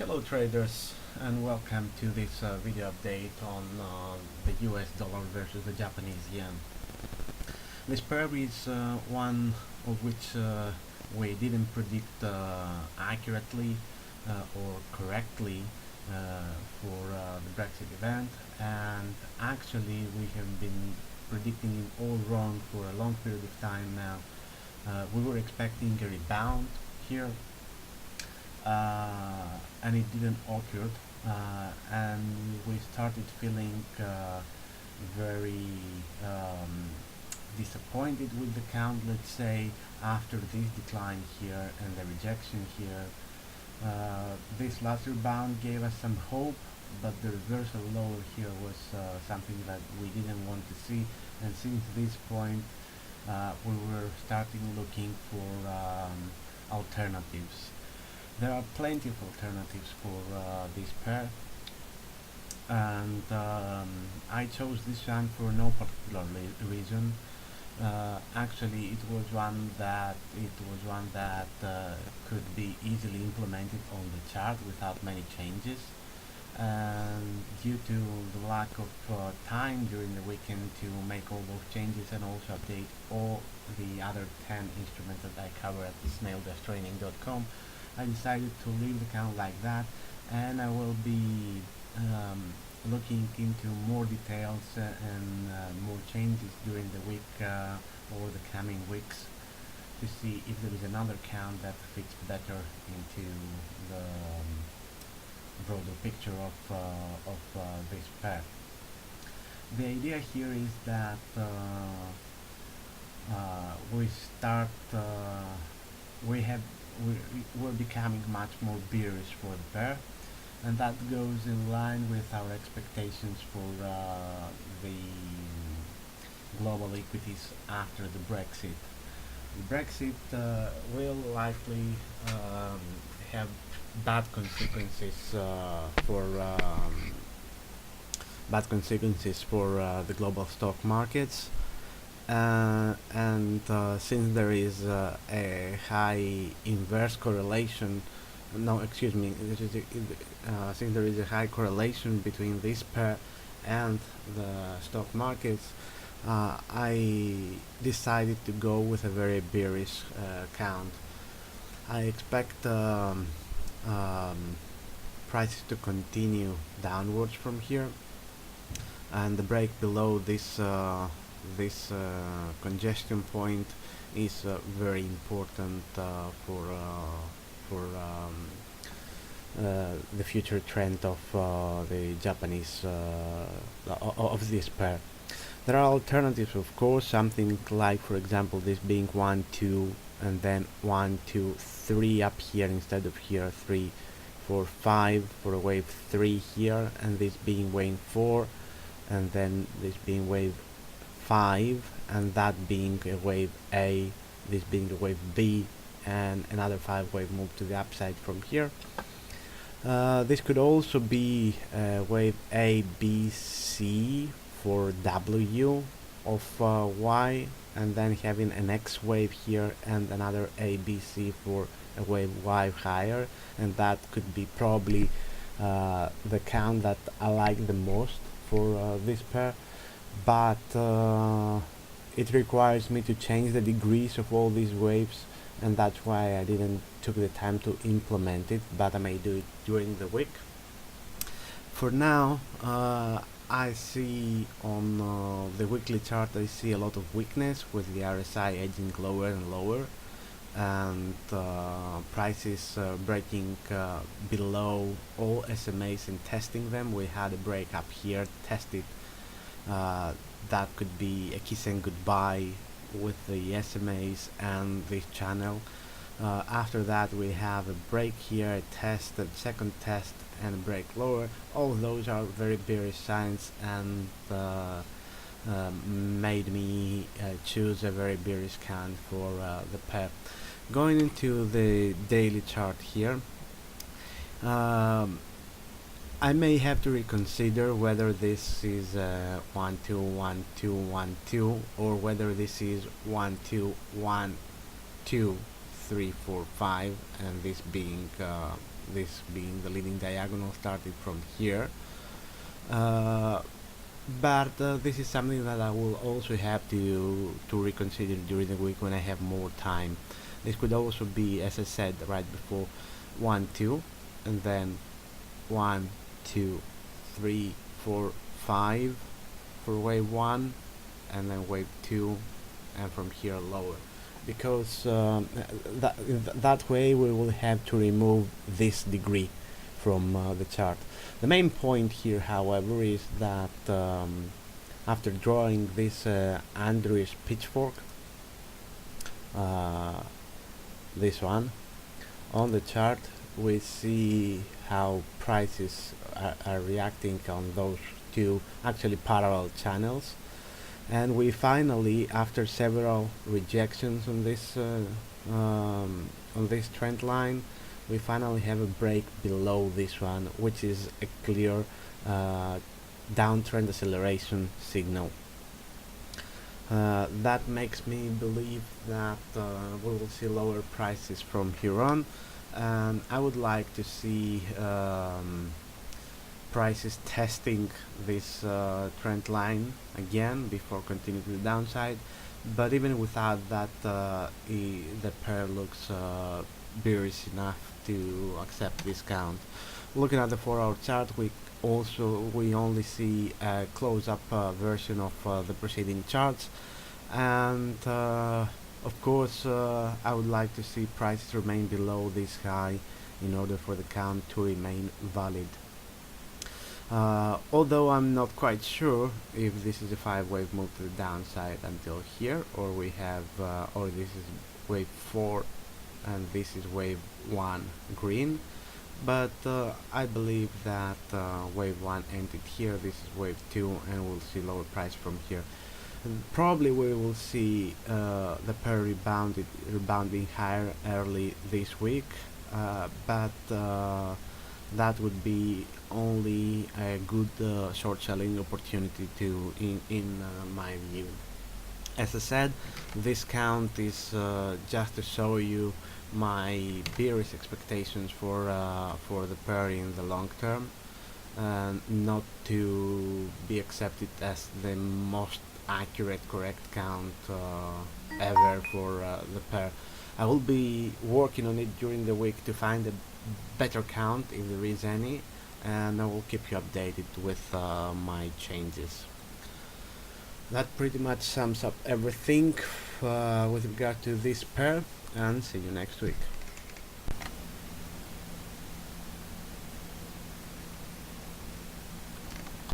Hello traders, and welcome to this video update on the US dollar versus the Japanese yen. This pair is one of which we didn't predict accurately or correctly for the Brexit event, and actually we have been predicting it all wrong for a long period of time now. We were expecting a rebound here, and it didn't occur, and we started feeling very disappointed with the count, let's say, after this decline here and the rejection here. This last rebound gave us some hope, but the reversal lower here was something that we didn't want to see, and since this point we were starting looking for alternatives. There are plenty of alternatives for this pair, and I chose this one for no particular reason. Actually, it was one that could be easily implemented on the chart without many changes. And due to the lack of time during the weekend to make all those changes and also update all the other 10 instruments that I cover at snail-training.com, I decided to leave the count like that, and I will be looking into more details and more changes during the week or the coming weeks to see if there is another count that fits better into the broader picture of this pair. The idea here is that we're becoming much more bearish for the pair, and that goes in line with our expectations for the global equities after the Brexit. The Brexit will likely have bad consequences for the global stock markets. And since there is a high inverse correlation, since there is a high correlation between this pair and the stock markets, I decided to go with a very bearish count. I expect prices to continue downwards from here, and the break below this congestion point is very important for the future trend of the Japanese of this pair. There are alternatives, of course, something like, for example, this being 1, 2, and then 1, 2, 3 up here instead of here 3, 4, 5 for a wave 3 here, and this being wave 4, and then this being wave 5, and that being a wave A, this being a wave B, and another 5 wave move to the upside from here. This could also be wave A, B, C for W of Y, and then having an X wave here and another A, B, C for a wave Y higher, and that could be probably the count that I like the most for this pair. But it requires me to change the degrees of all these waves, and that's why I didn't took the time to implement it, but I may do it during the week. For now, I see on the weekly chart, I see a lot of weakness with the RSI edging lower and lower, and prices breaking below all SMAs and testing them. We had a break up here, tested. That could be a kiss and goodbye with the SMAs and this channel. After that we have a break here, a test, a second test, and a break lower. All of those are very bearish signs, and made me choose a very bearish count for the pair. Going into the daily chart here, I may have to reconsider whether this is 1, 2, 1, 2, 1, 2, or whether this is 1, 2, 1, 2, 3, 4, 5, and this being this being the leading diagonal starting from here. But this is something that I will also have to reconsider during the week when I have more time. This could also be, as I said right before, 1 2, and then 1 2 3 4 5 for wave 1, and then wave 2, and from here lower, because that way we will have to remove this degree from the chart. The main point here, however, is that after drawing this Andrews pitchfork, this one, on the chart, we see how prices are reacting on those two actually parallel channels, and we finally, after several rejections on this trend line, we finally have a break below this one, which is a clear downtrend acceleration signal. That makes me believe that we will see lower prices from here on, and I would like to see prices testing this trend line again before continuing to the downside. But even without that, the pair looks bearish enough to accept discount. Looking at the 4-hour chart, we only see a close-up version of the preceding charts, and of course I would like to see prices remain below this high in order for the count to remain valid. Although I'm not quite sure if this is a 5-wave move to the downside until here, or we have or this is wave 4 and this is wave 1 green, but I believe that wave 1 ended here, this is wave 2, and we'll see lower price from here. And probably we will see the pair rebounding higher early this week, but that would be only a good short selling opportunity in my view. As I said, this count is just to show you my bearish expectations for the pair in the long term, and not to be accepted as the most accurate correct count ever for the pair. I will be working on it during the week to find a better count if there is any, and I will keep you updated with my changes. That pretty much sums up everything with regard to this pair, and see you next week.